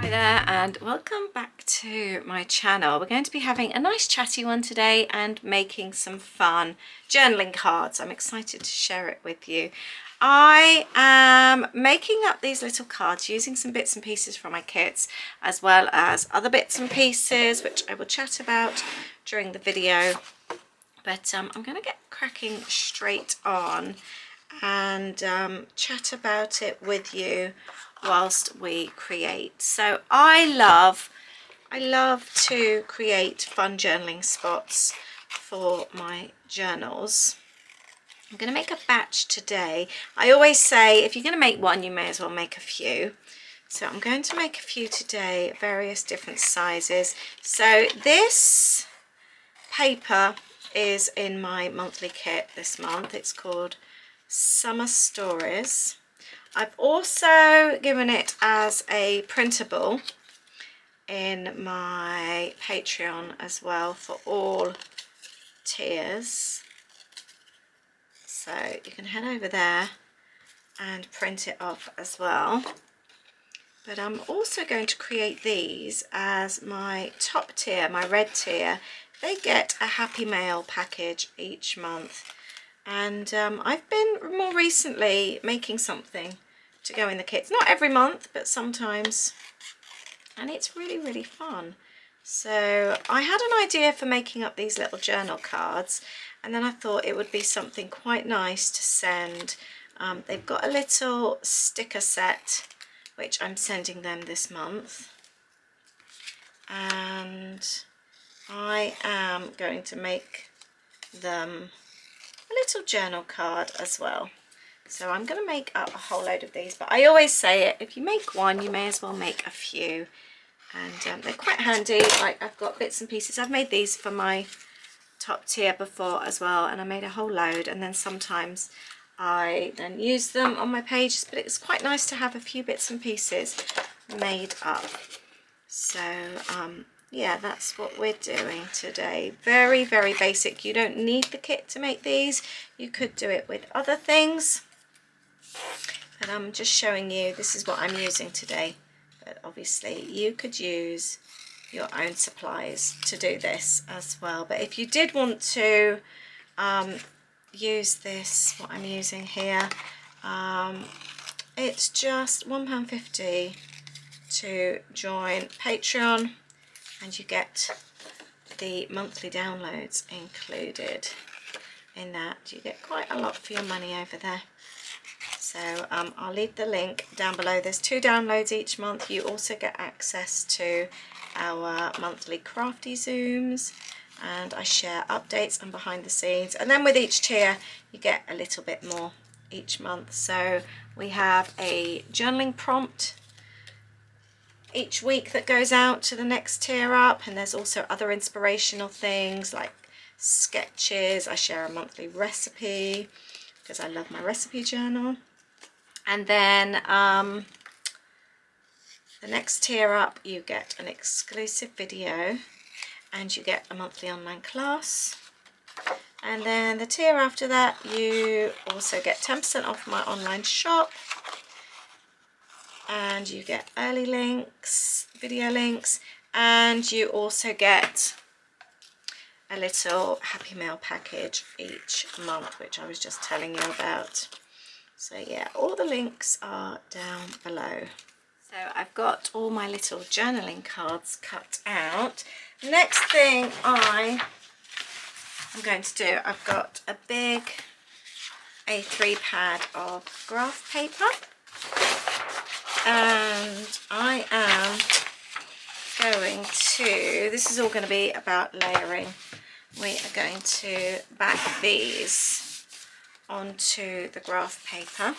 Hi there and welcome back to my channel. We're going to be having a nice chatty one today and making some fun journaling cards. I'm excited to share it with you. I am making up these little cards using some bits and pieces from my kits as well as other bits and pieces which I will chat about during the video. But I'm going to get cracking straight on and chat about it with you whilst we create. So I love to create fun journaling spots for my journals. I'm going to make a batch today. I always say if you're going to make one, you may as well make a few. So I'm going to make a few today, various different sizes. So this paper is in my monthly kit this month. It's called Summer Stories. I've also given it as a printable in my Patreon as well for all tiers. So you can head over there and print it off as well. But I'm also going to create these as my top tier, my red tier. They get a Happy Mail package each month. And I've been more recently making something to go in the kits. Not every month, but sometimes. And it's really fun. So I had an idea for making up these little journal cards. And then I thought it would be something quite nice to send. They've got a little sticker set, which I'm sending them this month. And I am going to make them a little journal card as well. So I'm going to make up a whole load of these, but I always say it, if you make one you may as well make a few, and they're quite handy. Like I've got bits and pieces. I've made these for my top tier before as well, and I made a whole load, and then sometimes I then use them on my pages, but it's quite nice to have a few bits and pieces made up. So yeah, that's what we're doing today. Very basic. You don't need the kit to make these. You could do it with other things, but I'm just showing you this is what I'm using today. But obviously you could use your own supplies to do this as well. But if you did want to use this, what I'm using here, it's just £1.50 to join Patreon, and you get the monthly downloads included in that. You get quite a lot for your money over there. So I'll leave the link down below. There's 2 downloads each month. You also get access to our monthly crafty zooms, and I share updates and behind the scenes. And then with each tier you get a little bit more each month. So we have a journaling prompt each week that goes out to the next tier up, and there's also other inspirational things like sketches. I share a monthly recipe because I love my recipe journal. And then the next tier up you get an exclusive video, and you get a monthly online class. And then the tier after that you also get 10% off my online shop, and you get early links, video links, and you also get a little Happy Mail package each month, which I was just telling you about. So yeah, all the links are down below. So I've got all my little journaling cards cut out. The next thing I'm going to do, I've got a big A3 pad of graph paper, and I am going to, this is all going to be about layering. We are going to back these onto the graph paper.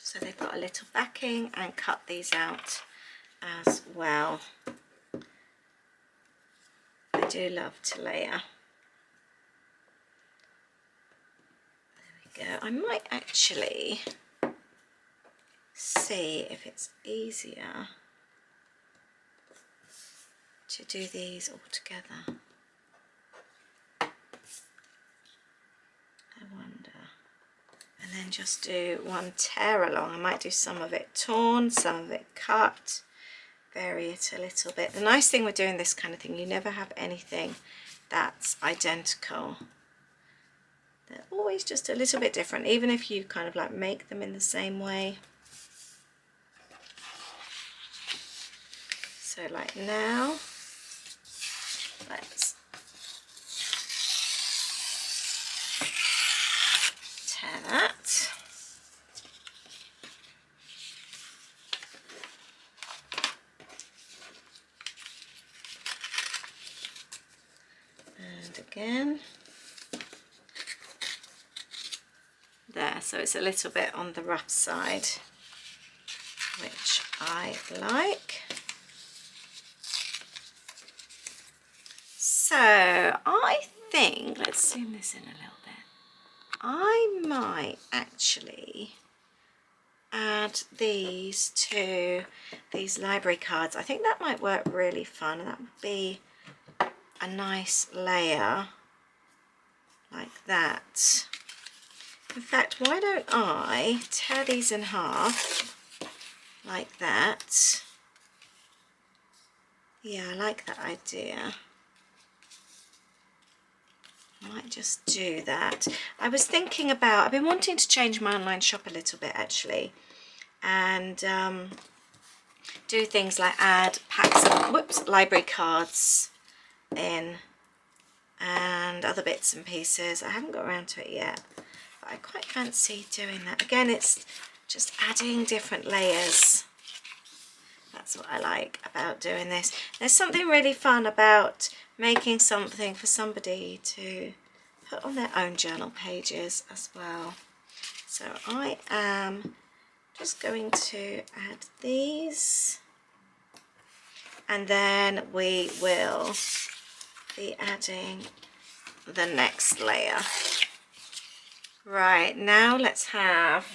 So they've got a little backing, and cut these out as well. I do love to layer. There we go. I might actually see if it's easier to do these all together. I wonder. And then just do one tear along. I might do some of it torn, some of it cut, vary it a little bit. The nice thing with doing this kind of thing, you never have anything that's identical. They're always just a little bit different, even if you kind of like make them in the same way. So like now, let's tear that. And again. There, so it's a little bit on the rough side, which I like. So I think, let's zoom this in a little bit, I might actually add these to these library cards. I think that might work really fun. That would be a nice layer like that. In fact, why don't I tear these in half like that? Yeah, I like that idea. I might just do that. I was thinking about, I've been wanting to change my online shop a little bit actually, and do things like add packs of library cards in and other bits and pieces. I haven't got around to it yet, but I quite fancy doing that. Again, it's just adding different layers. That's what I like about doing this. There's something really fun about making something for somebody to put on their own journal pages as well. So I am just going to add these, and then we will be adding the next layer. Right, now let's have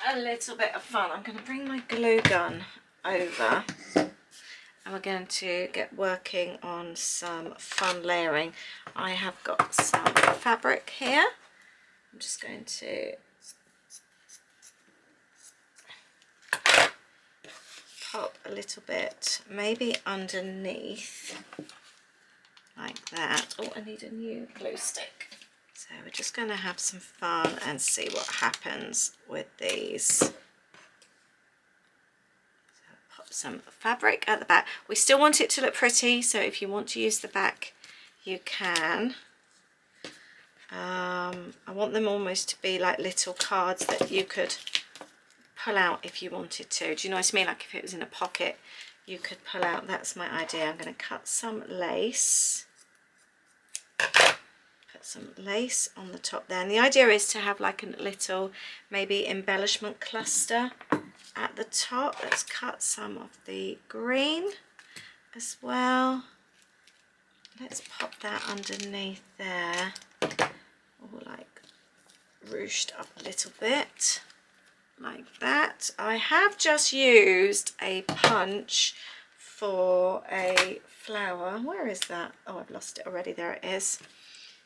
a little bit of fun. I'm going to bring my glue gun over and we're going to get working on some fun layering. I have got some fabric here. I'm just going to pop a little bit, maybe underneath, like that. Oh, I need a new glue stick. So we're just going to have some fun and see what happens with these. So pop some fabric at the back. We still want it to look pretty, so if you want to use the back, you can. I want them almost to be like little cards that you could pull out if you wanted to. Do you know what I mean? Like if it was in a pocket, you could pull out. That's my idea. I'm going to cut some lace. Put some lace on the top there. And the idea is to have like a little maybe embellishment cluster at the top. Let's cut some of the green as well. Let's pop that underneath there. Or like ruched up a little bit. Like that. I have just used a punch for a flower. Where is that? Oh, I've lost it already. There it is.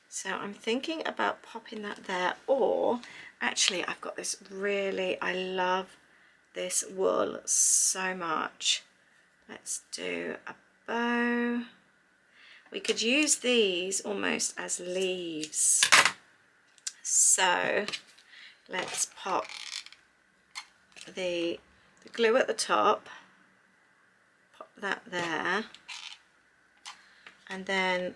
So I'm thinking about popping that there, or actually I've got this really, I love this wool so much. Let's do a bow. We could use these almost as leaves. So let's pop the glue at the top, pop that there, and then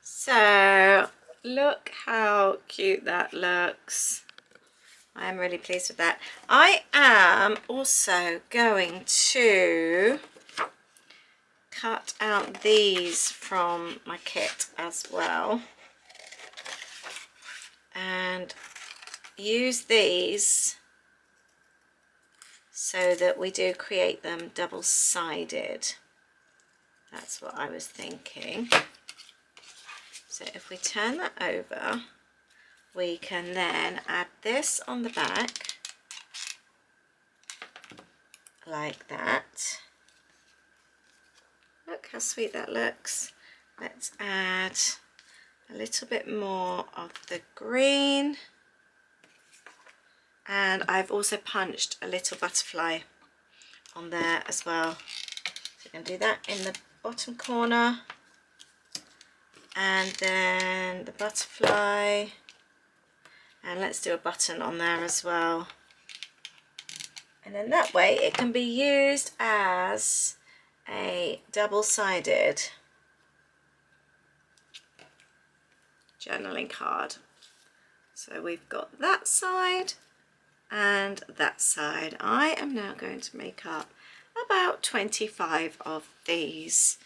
so look how cute that looks. I am really pleased with that. I am also going to cut out these from my kit as well and use these so that we do create them double-sided. That's what I was thinking. So if we turn that over, we can then add this on the back like that. Look how sweet that looks. Let's add a little bit more of the green, and I've also punched a little butterfly on there as well. So you can do that in the bottom corner, and then the butterfly, and let's do a button on there as well. And then that way it can be used as a double-sided journaling card. So we've got that side and that side. I am now going to make up about 25 of these.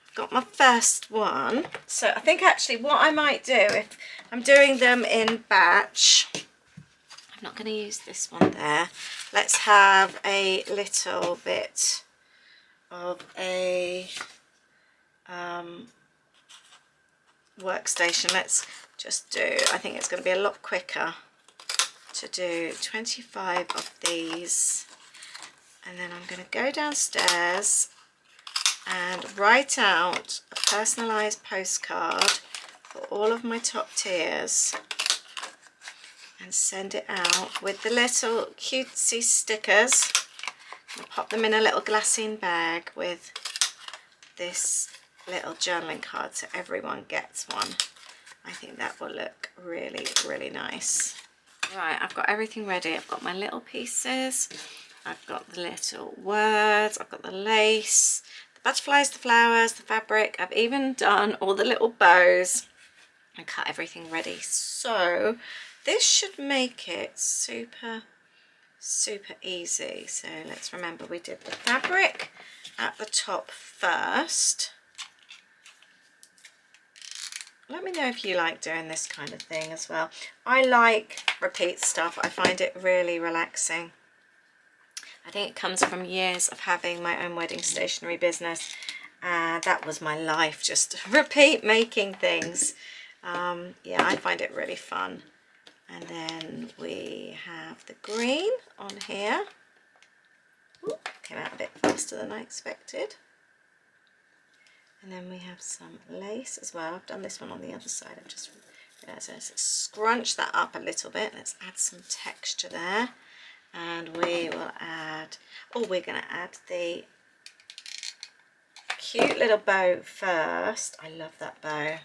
I've got my first one. So I think actually what I might do, if I'm doing them in batch, I'm not going to use this one there. Let's have a little bit of a workstation. Let's just do, I think it's going to be a lot quicker to do 25 of these, and then I'm going to go downstairs and write out a personalised postcard for all of my top tiers and send it out with the little cutesy stickers. I'll pop them in a little glassine bag with this little journaling card so everyone gets one. I think that will look really, really nice. Right, I've got everything ready. I've got my little pieces, I've got the little words, I've got the lace, the butterflies, the flowers, the fabric. I've even done all the little bows and cut everything ready. So this should make it super easy. So let's remember we did the fabric at the top first. Let me know if you like doing this kind of thing as well. I like repeat stuff. I find it really relaxing. I think it comes from years of having my own wedding stationery business. That was my life, just repeat making things. Yeah, I find it really fun. And then we have the green on here. Ooh, came out a bit faster than I expected. And then we have some lace as well. I've done this one on the other side. I've just realised. Let's scrunch that up a little bit. Let's add some texture there. And we will add, oh, we're going to add the cute little bow first. I love that bow. I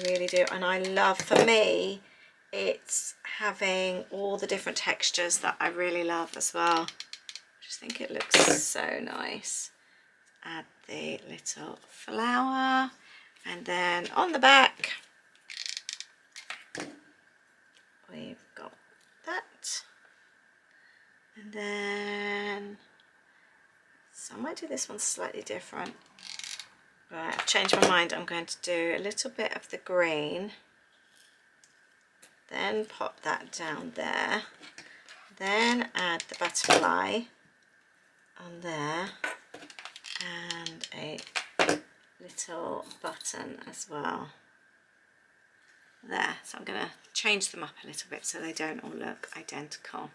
really do. And I love, for me, it's having all the different textures that I really love as well. I just think it looks so nice. Add the little flower, and then on the back we've got that, and then so I might do this one slightly different. Right, I've changed my mind. I'm going to do a little bit of the green, then pop that down there, then add the butterfly on there, and a little button as well there. So I'm going to change them up a little bit so they don't all look identical.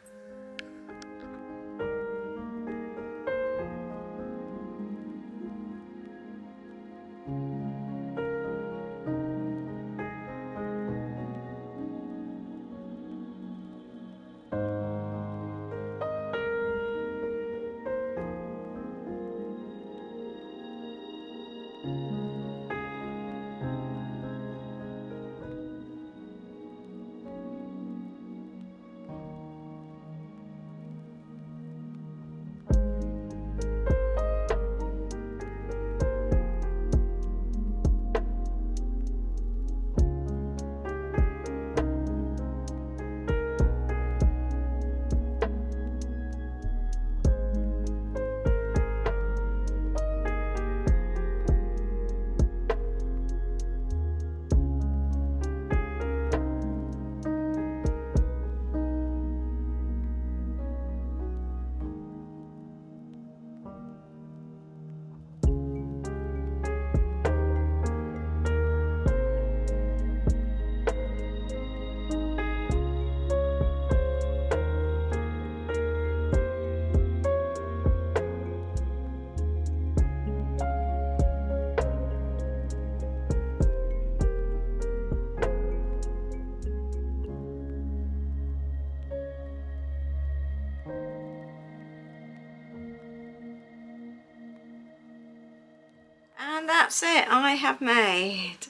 that's it. I have made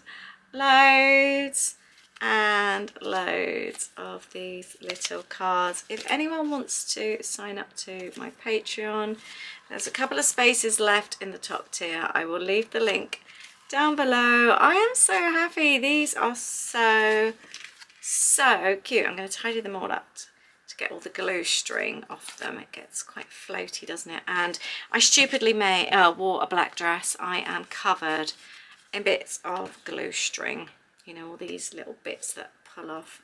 loads and loads of these little cards. If anyone wants to sign up to my Patreon, there's a couple of spaces left in the top tier. I will leave the link down below. I am so happy. These are so cute. I'm going to tidy them all up to get all the glue string off them. It gets quite floaty, doesn't it? And I stupidly wore a black dress. I am covered in bits of glue string. You know, all these little bits that pull off.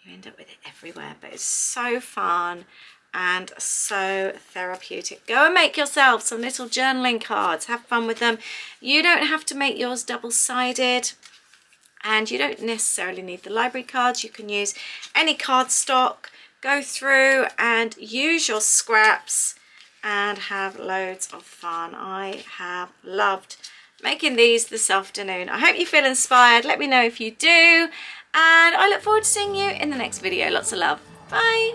You end up with it everywhere, but it's so fun and so therapeutic. Go and make yourself some little journaling cards. Have fun with them. You don't have to make yours double-sided, and you don't necessarily need the library cards. You can use any cardstock. Go through and use your scraps and have loads of fun. I have loved making these this afternoon. I hope you feel inspired. Let me know if you do, and I look forward to seeing you in the next video. Lots of love. Bye.